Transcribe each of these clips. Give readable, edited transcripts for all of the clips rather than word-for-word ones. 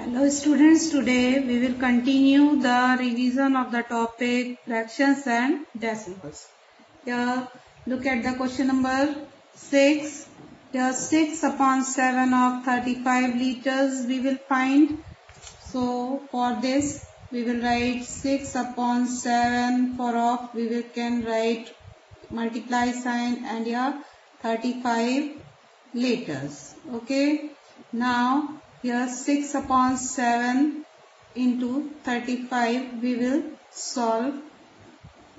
Hello students, today we will continue the revision of the topic fractions and decimals. Here look at the question number 6. Here 6 upon 7 of 35 liters we will find. So for this we will write 6 upon 7 for of we can write multiply sign and here 35 liters. Okay. Now here 6 upon 7 into 35 we will solve.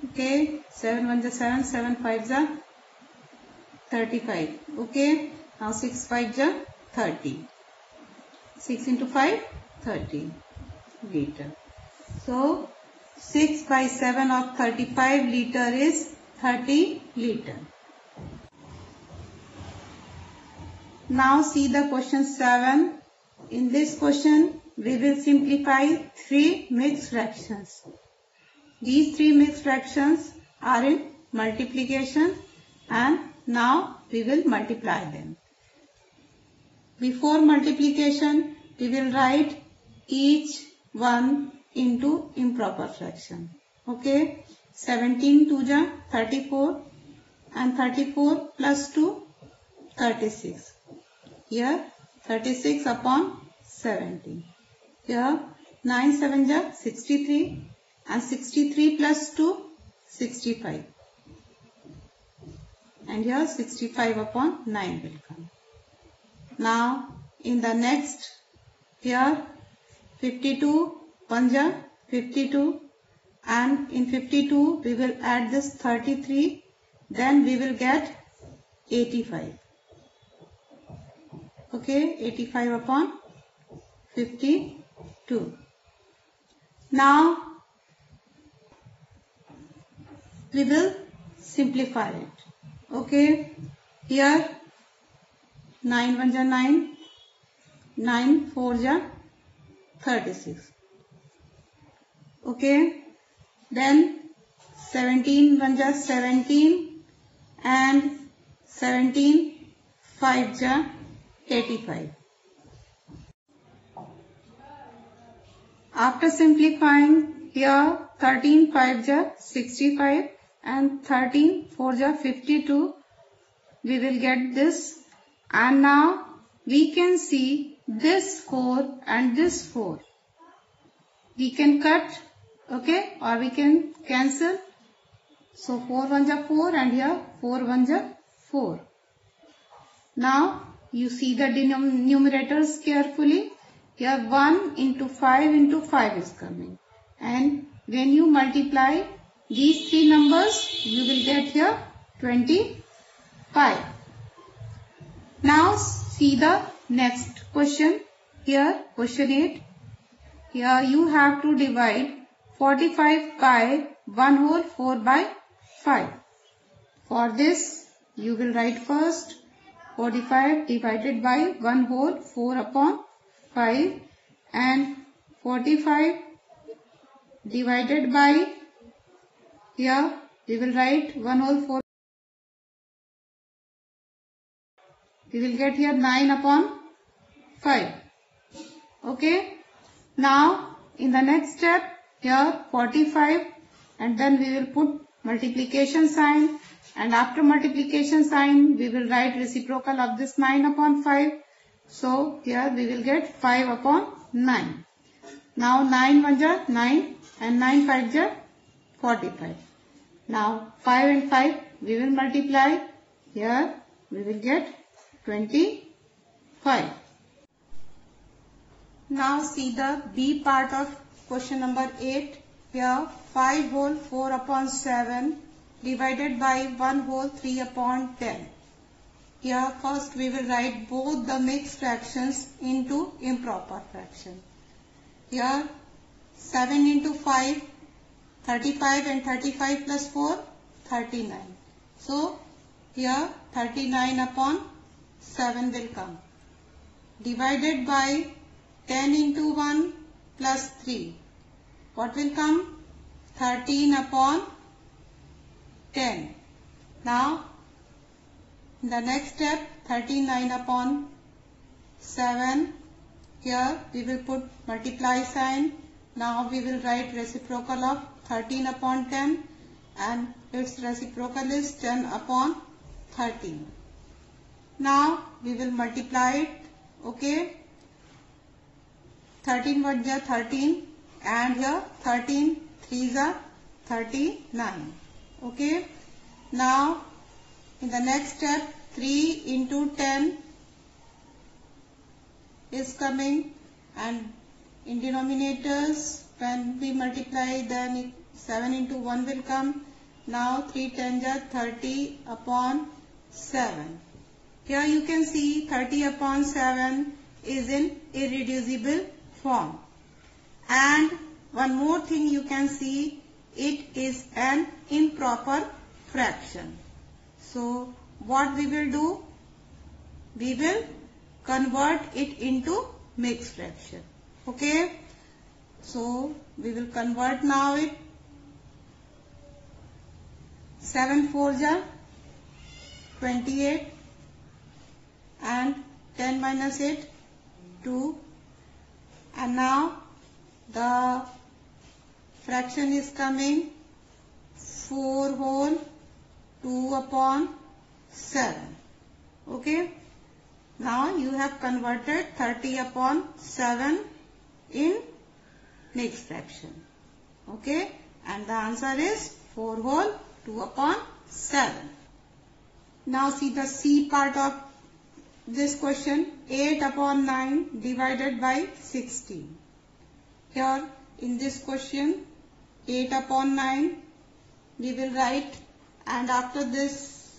Okay, 7 1 is 7, 7 5 is 35. Okay, now 6 5 is 30. 6 into 5, 30 liter. So 6 by 7 of 35 liter is 30 liter. Now see the question 7. In this question, we will simplify 3 mixed fractions. These 3 mixed fractions are in multiplication and now we will multiply them. Before multiplication, we will write each one into improper fraction. Okay, 17 2 is 34 and 34 plus 2, 36. Here 36 upon 17. Here 9 7 is 63 and 63 plus 2, 65. And here 65 upon 9 will come. Now in the next, here 52 1 is 52 and in 52 we will add this 33, then we will get 85. Okay, 85 upon 52. Now we will simplify it. Okay, here 9 1 is 9, 9 4 is 36. Okay, then 17 1 is 17 and 17 5 is 85. After simplifying, here 13 5 is 65 and 13 4 is 52. We will get this, and now we can see this 4 and this 4. We can cut, okay, or we can cancel. So 4 1 is 4 and here 4 1 is 4. Now you see the numerators carefully. Here 1 into 5 into 5 is coming. And when you multiply these 3 numbers, you will get here 25. Now see the next question. Here question 8. Here you have to divide 45 by 1 whole 4 by 5. For this you will write first 45 divided by 1 whole 4 upon 5 and 45 divided by, here we will write 1 whole 4. We will get here 9 upon 5. Okay. Now in the next step, here 45 and then we will put multiplication sign. And after multiplication sign, we will write reciprocal of this 9 upon 5. So here we will get 5 upon 9. Now 9 1 is 9 and 9 5 is 45. Now 5 and 5 we will multiply. Here we will get 25. Now see the B part of question number 8. Here 5 whole 4 upon 7 divided by 1 whole 3 upon 10. Here first we will write both the mixed fractions into improper fraction. Here 7 into 5, 35 and 35 plus 4, 39. So here 39 upon 7 will come. Divided by 10 into 1 plus 3. What will come? 13 upon 10. Now in the next step 39 upon 7 here we will put multiply sign. Now we will write reciprocal of 13 upon 10 and its reciprocal is 10 upon 13. Now we will multiply it. Okay. 13 what is 13 and here 13 3s are 39. Okay. Now in the next step 3 into 10 is coming and in denominators when we multiply then 7 into 1 will come. Now 3 10s are 30 upon 7. Here you can see 30 upon 7 is in irreducible form. And one more thing you can see, it is an improper fraction. So what we will do? We will convert it into mixed fraction. Okay. So we will convert now it. 7 4s are 28 and 10 minus 8 2, and now the fraction is coming 4 whole 2 upon 7. Okay. Now you have converted 30 upon 7 in mixed fraction. Okay. And the answer is 4 whole 2 upon 7. Now see the C part of this question. 8 upon 9 divided by 16. Here in this question 8 upon 9 we will write, and after this,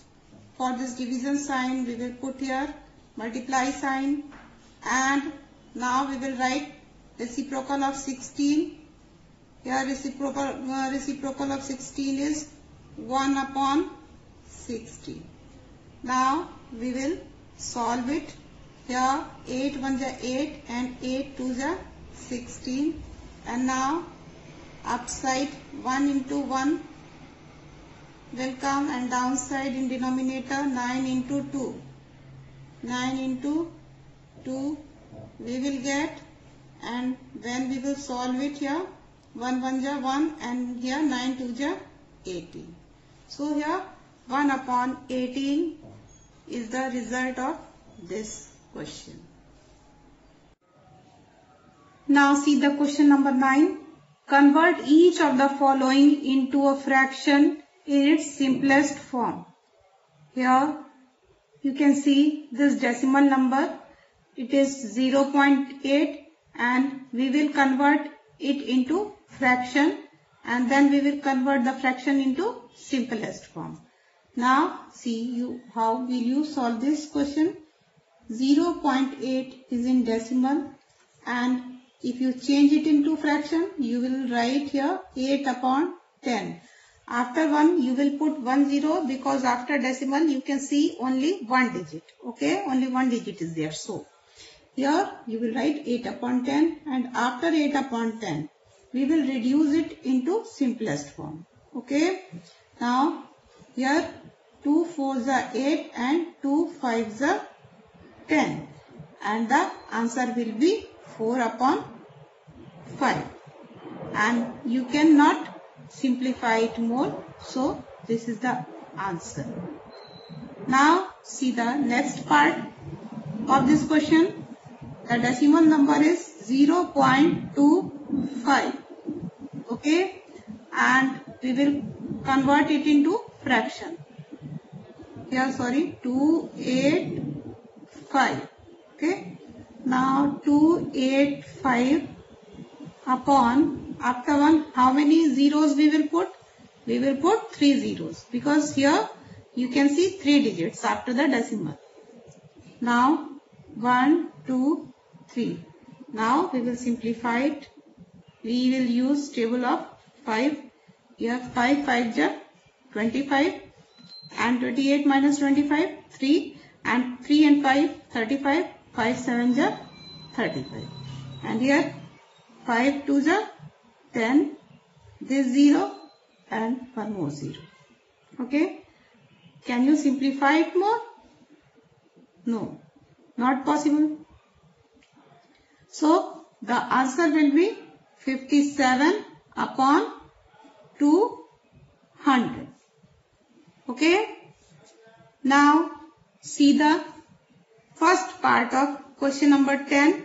for this division sign we will put here multiply sign, and now we will write reciprocal of 16. Here reciprocal of 16 is 1 upon 16. Now we will solve it. Here 8 1 is 8 and 8 2 is 16, and now upside 1 into 1 will come and downside in denominator 9 into 2. 9 into 2 we will get, and when we will solve it here 1 1 is 1 and here 9 2 is 18. So here 1 upon 18 is the result of this question. Now see the question number 9. Convert each of the following into a fraction in its simplest form. Here you can see this decimal number. It is 0.8 and we will convert it into fraction, and then we will convert the fraction into simplest form. Now see how will you solve this question. 0.8 is in decimal, and if you change it into fraction you will write here 8 upon 10. After 1 you will put 1 0 because after decimal you can see only one digit. Okay, only one digit is there. So here you will write 8 upon 10, and after 8 upon 10 we will reduce it into simplest form. Okay. Now here 2 4s are 8 and 2 5s are 10, and the answer will be 4 upon 5, and you cannot simplify it more. So this is the answer. Now see the next part of this question. The decimal number is 0.25. Okay, and we will convert it into fraction. Here 285. Okay, now 285 upon, after 1 how many zeros we will put? We will put 3 zeros because here you can see 3 digits after the decimal. Now 1 2 3. Now we will simplify it. We will use table of 5. Here 5 5 is 25 and 28 minus 25 3, and 3 and 5 35, 5 7 is 35, and here 5 2 is 10, this 0 and one more 0. Okay, can you simplify it more? No, not possible. So the answer will be 57 upon 200. Okay. Now see the first part of question number 10.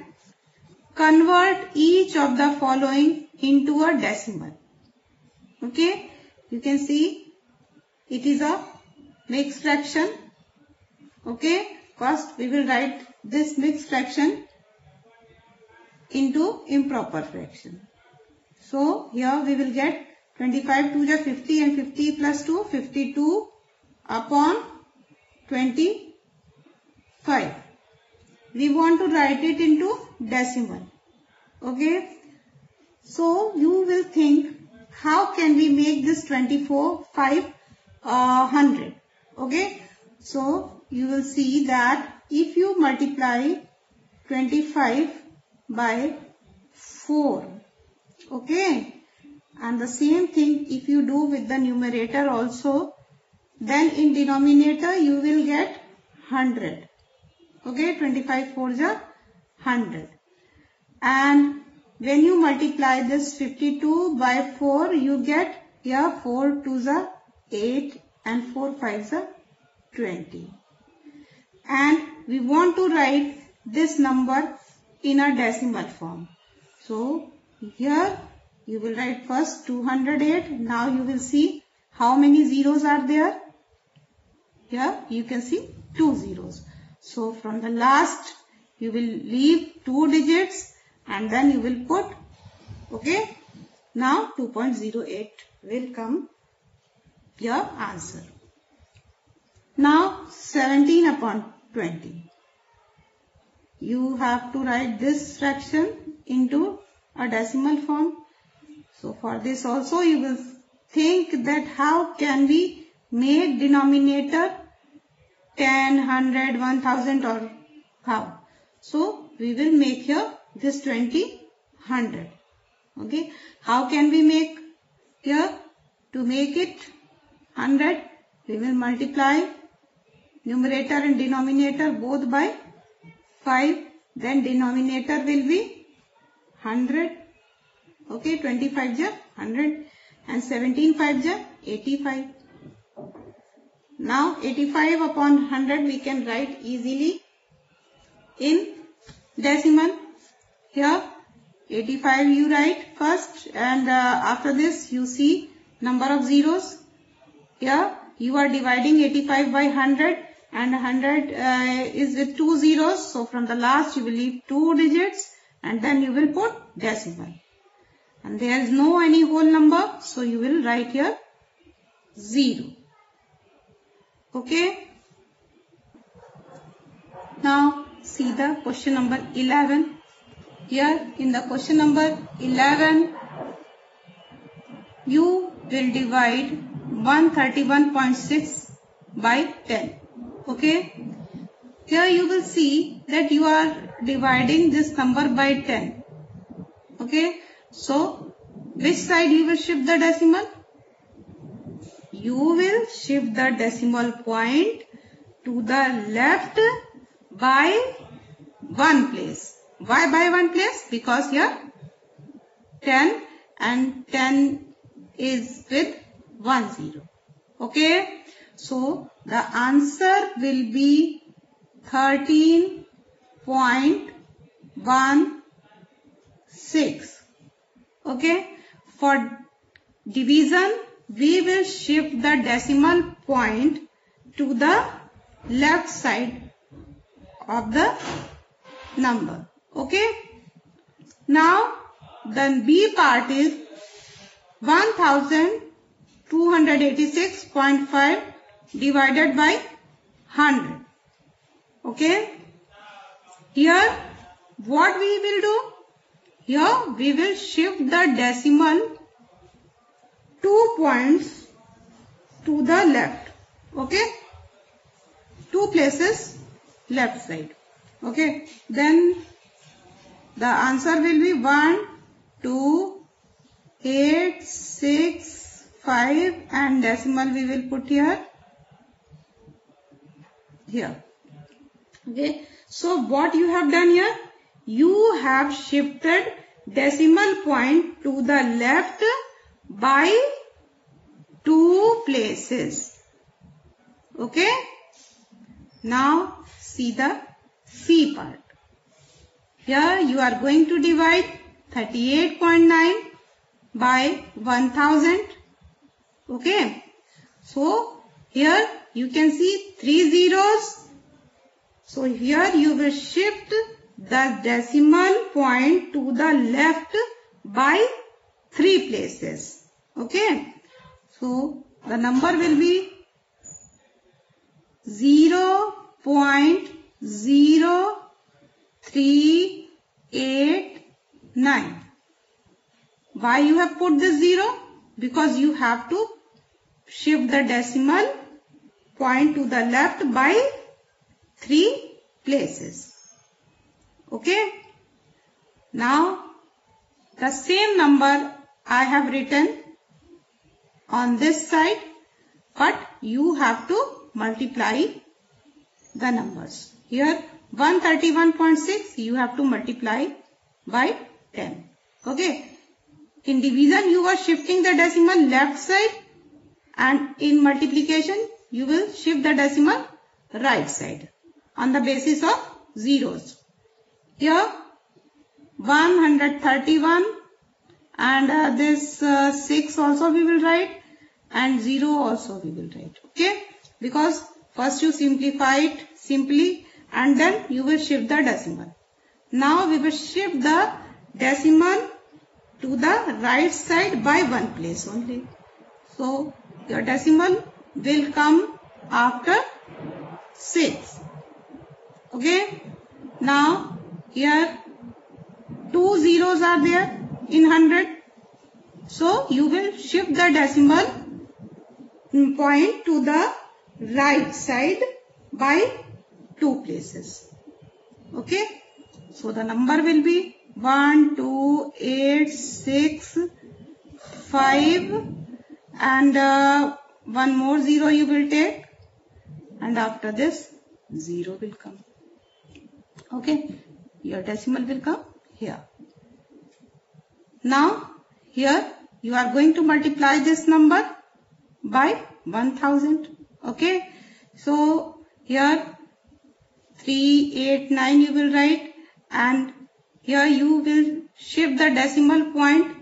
Convert each of the following into a decimal. Okay. You can see it is a mixed fraction. Okay. First we will write this mixed fraction into improper fraction. So here we will get 25 2 is 50 and 50 plus 2, 52 upon 25. We want to write it into decimal. Okay. So you will think, how can we make this 24 500? Okay. So you will see that if you multiply 25 by 4, okay, and the same thing if you do with the numerator also, then in denominator you will get 100. Okay, 25 4 is 100. And when you multiply this 52 by 4, you get here 4 2 is 8 and 4 5 is 20. And we want to write this number in a decimal form. So here you will write first 208. Now you will see how many zeros are there. Here you can see 2 zeros. So from the last you will leave 2 digits and then you will put, okay. Now 2.08 will come your answer. Now 17 upon 20. You have to write this fraction into a decimal form. So for this also you will think that how can we make denominator 10, 100, 1000 or how. So we will make here this 20, 100. Okay. How can we make here? To make it 100, we will multiply numerator and denominator both by 5. Then denominator will be 100. Okay. 25 is 100 and 17 5 is 85. Now 85 upon 100 we can write easily in decimal. Here 85 you write first, and after this you see number of zeros. Here you are dividing 85 by 100 and 100 is with 2 zeros. So from the last you will leave 2 digits and then you will put decimal. And there is no any whole number, so you will write here 0. Okay. Now see the question number 11. Here in the question number 11, you will divide 131.6 by 10. Okay. Here you will see that you are dividing this number by 10. Okay. So which side you will shift the decimal? You will shift the decimal point to the left by 1 place. Why by 1 place? Because here 10 and 10 is with 1 0. Okay. So the answer will be 13.16. Okay. For division, we will shift the decimal point to the left side of the number. Okay. Now the B part is 1286.5 divided by 100. Okay. Here what we will do? Here we will shift the decimal 2 points to the left. Okay. 2 places left side. Okay. Then the answer will be 1, 2, 8, 6, 5 and decimal we will put here. Okay. So what you have done here? you have shifted decimal point to the left by 2 places. Okay. Now see the C part. Here you are going to divide 38.9 by 1000. Okay. So here you can see 3 zeros. So here you will shift the decimal point to the left by 3 places. Okay. So the number will be 0.0389. Why you have put this 0? Because you have to shift the decimal point to the left by 3 places. Okay. Now the same number I have written on this side, but you have to multiply the numbers. Here 131.6 you have to multiply by 10. Okay. In division you are shifting the decimal left side, and in multiplication you will shift the decimal right side on the basis of zeros. Here 131 and this 6 also we will write, and 0 also we will write. Okay. Because first you simplify it simply and then you will shift the decimal. Now we will shift the decimal to the right side by 1 place only. So your decimal will come after 6. Okay. Now here 2 zeros are there in 100. So you will shift the decimal point to the right side by 2 places. Okay. So the number will be 1, 2, 8, 6, 5 and one more 0 you will take, and after this 0 will come. Okay. Your decimal will come here. Now here you are going to multiply this number by 1000. Okay. So here 389 you will write, and here you will shift the decimal point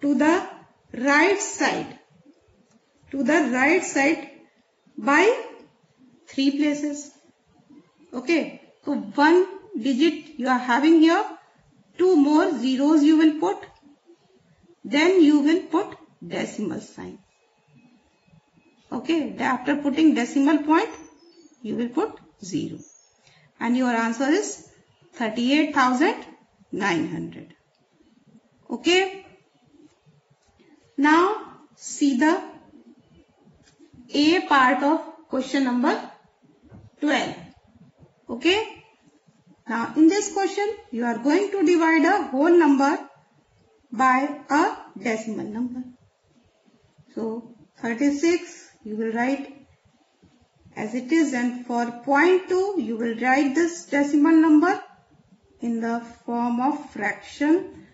to the right side. By 3 places. Okay. So 1 digit you are having here, 2 more zeros you will put, then you will put decimal sign. Okay. After putting decimal point you will put 0, and your answer is 38,900. Okay. Now see the A part of question number 12. Okay. Now in this question you are going to divide a whole number by a decimal number. So 36 you will write as it is, and for 0.2 you will write this decimal number in the form of fraction,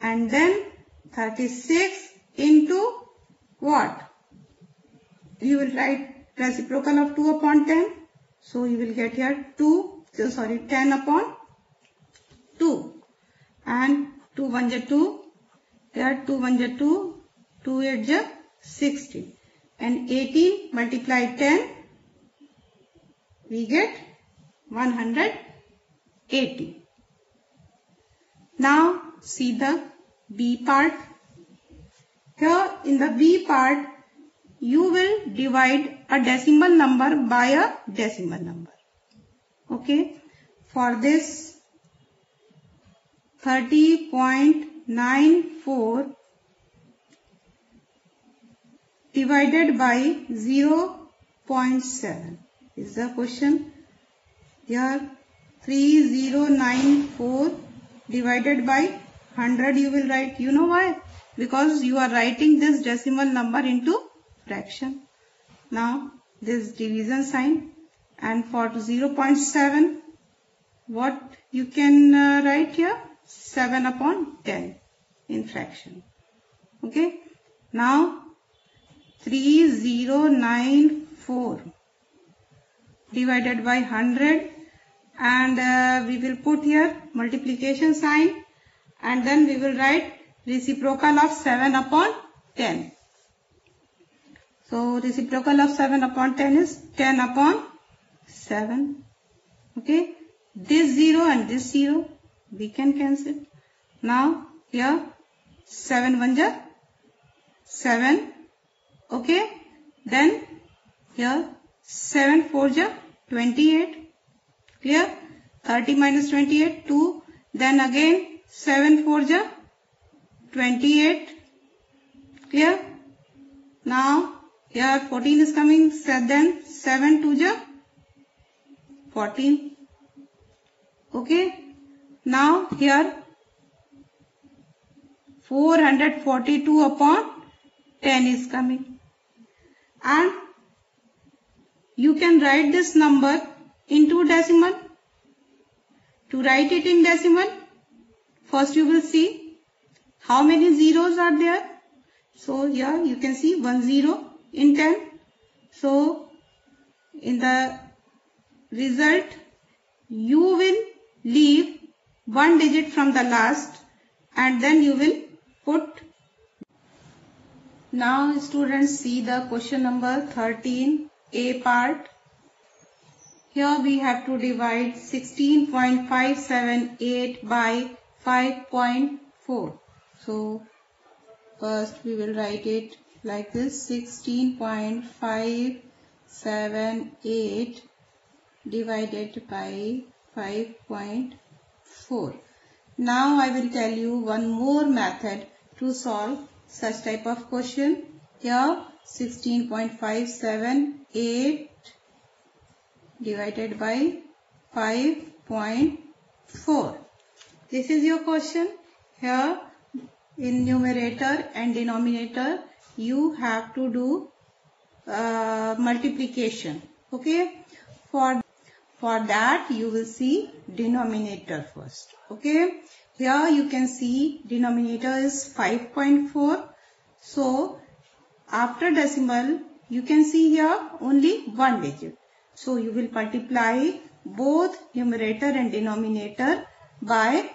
and then 36 into what? You will write reciprocal of 2 upon 10. So you will get here 10 upon 2. And 2 1 is 2. Here 2 1 is 2. 2 8 is 16. And 18 multiply 10. We get 180. Now see the B part. Here in the B part you will divide a decimal number by a decimal number. Okay. For this 30.94 divided by 0.7 is the question. Here 3094 divided by 100 you will write. You know why? Because you are writing this decimal number into fraction. Now this division sign, and for 0.7 what you can write here? 7 upon 10 in fraction. Okay. Now 3094 divided by 100, and we will put here multiplication sign, and then we will write reciprocal of 7 upon 10. So reciprocal of 7 upon 10 is 10 upon 7. Okay. This 0 and this 0 we can cancel. Now here 7 1 ja 7. Okay. Then here 7 4 ja 28. Clear? 30 minus 28 2. Then again 7 4 ja 28. Clear? Now here 14 is coming. Then 7 2 ja 14. Okay. Now here 442 upon 10 is coming. And you can write this number into decimal. To write it in decimal, first you will see how many zeros are there. So here you can see 1 0 in 10. So in the result, you will leave one digit from the last, and then you will put. Now students, see the question number 13, A part. Here we have to divide 16.578 by 5.4. So first we will write it like this: 16.578 divided by 5.4. Now I will tell you one more method to solve such type of question. Here 16.578 divided by 5.4. This is your question. Here in numerator and denominator you have to do multiplication. Okay. For that you will see denominator first. Okay. Here you can see denominator is 5.4. So after decimal you can see here only one digit. So you will multiply both numerator and denominator by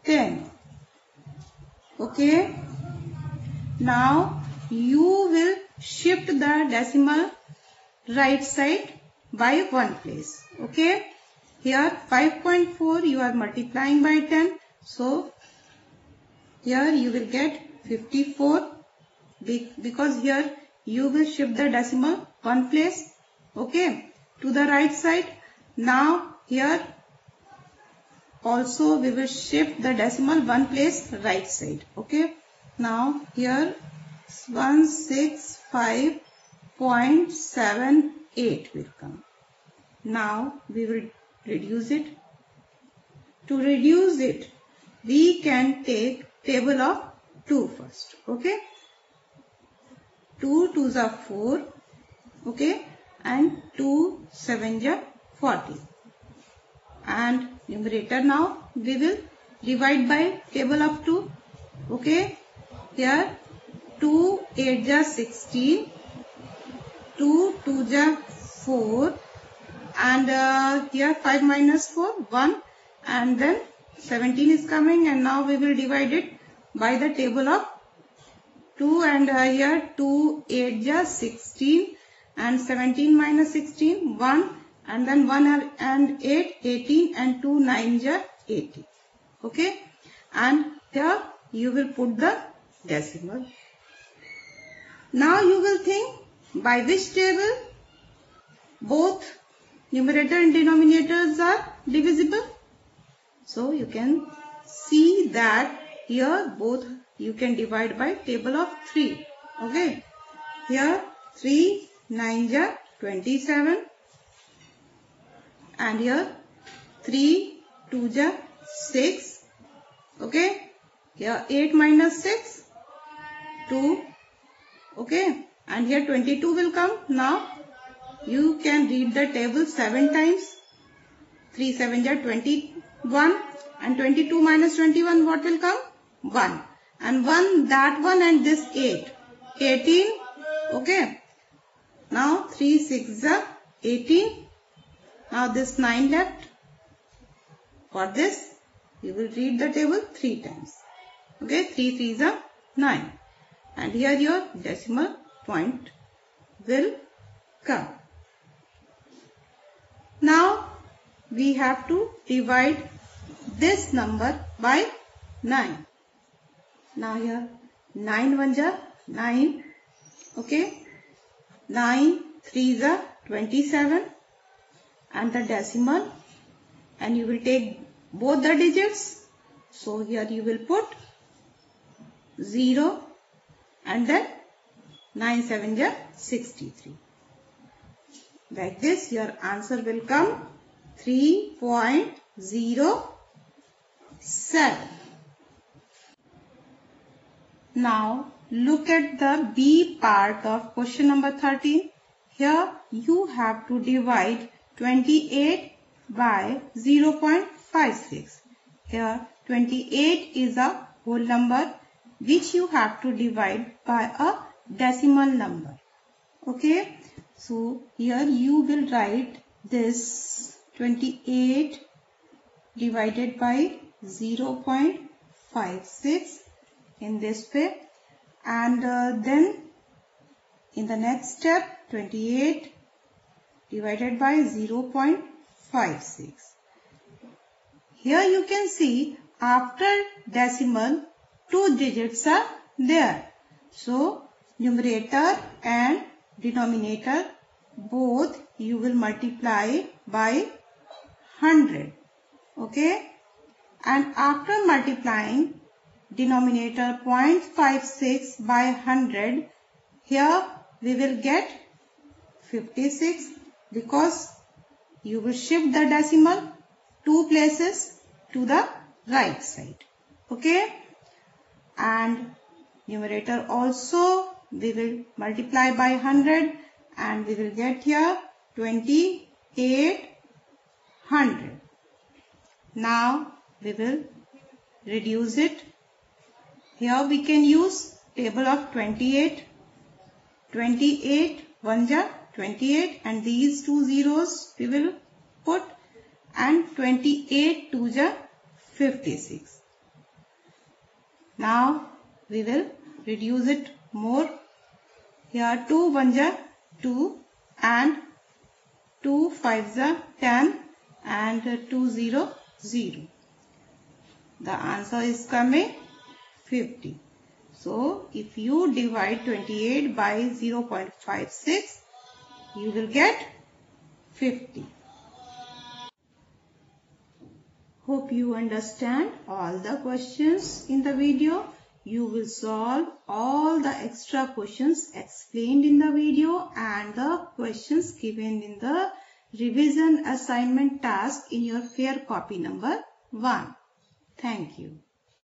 10. Okay. Now you will shift the decimal right side by one place. Okay. Here 5.4 you are multiplying by 10. So here you will get 54, because here you will shift the decimal one place. Okay. To the right side. Now here also we will shift the decimal one place right side. Okay. Now here 165.78 will come. Now we will reduce it. To reduce it, we can take table of 2 first. Okay. 2 2s are 4. Okay. And 2 7s are 40. And numerator now we will divide by table of 2. Okay. Here 2 8s are 16. 2 2s are 4. And here 5 minus 4 1, and then 17 is coming, and now we will divide it by the table of 2, and here 2 8s are 16, and 17 minus 16 1, and then 1 and 8 18, and 2 9s are 80. Okay. And here you will put the decimal. Now you will think by which table both numerator and denominators are divisible. So you can see that here both you can divide by table of 3. Okay. Here 3 9s are 27, and here 3 2s are 6. Okay. Here 8 minus 6 2. Okay. And here 22 will come. Now you can read the table 7 times. 3 7 are 21 and 22 minus 21 what will come? 1. And 1, that one and this 8. 18. Okay. Now 3 6 are 18. Now this 9 left. For this you will read the table 3 times. Okay. 3 3s are 9. And here your decimal point will come. Now we have to divide this number by 9. Now here 9 1s are 9. Okay. 9 3s are 27 and the decimal, and you will take both the digits. So here you will put 0 and then 9 7s are 63. Like this your answer will come 3.07. Now look at the B part of question number 13. Here you have to divide 28 by 0.56. Here 28 is a whole number which you have to divide by a decimal number. Okay. So here you will write this 28 divided by 0.56 in this way, and then in the next step 28 divided by 0.56. Here you can see after decimal 2 digits are there. So numerator and denominator both you will multiply by 100. Okay. And after multiplying denominator 0.56 by 100, here we will get 56 because you will shift the decimal 2 places to the right side. Okay. And numerator also we will multiply by 100 and we will get here 2800. Now we will reduce it. Here we can use table of 28. 28 1s are 28 and these 2 zeros we will put, and 28 2s are 56. Now we will reduce it more. Here 2 1s are 2 and 2 5s are 10 and 2 0 0. The answer is coming 50. So if you divide 28 by 0.56, you will get 50. Hope you understand all the questions in the video. You will solve all the extra questions explained in the video and the questions given in the revision assignment task in your fair copy number 1. Thank you.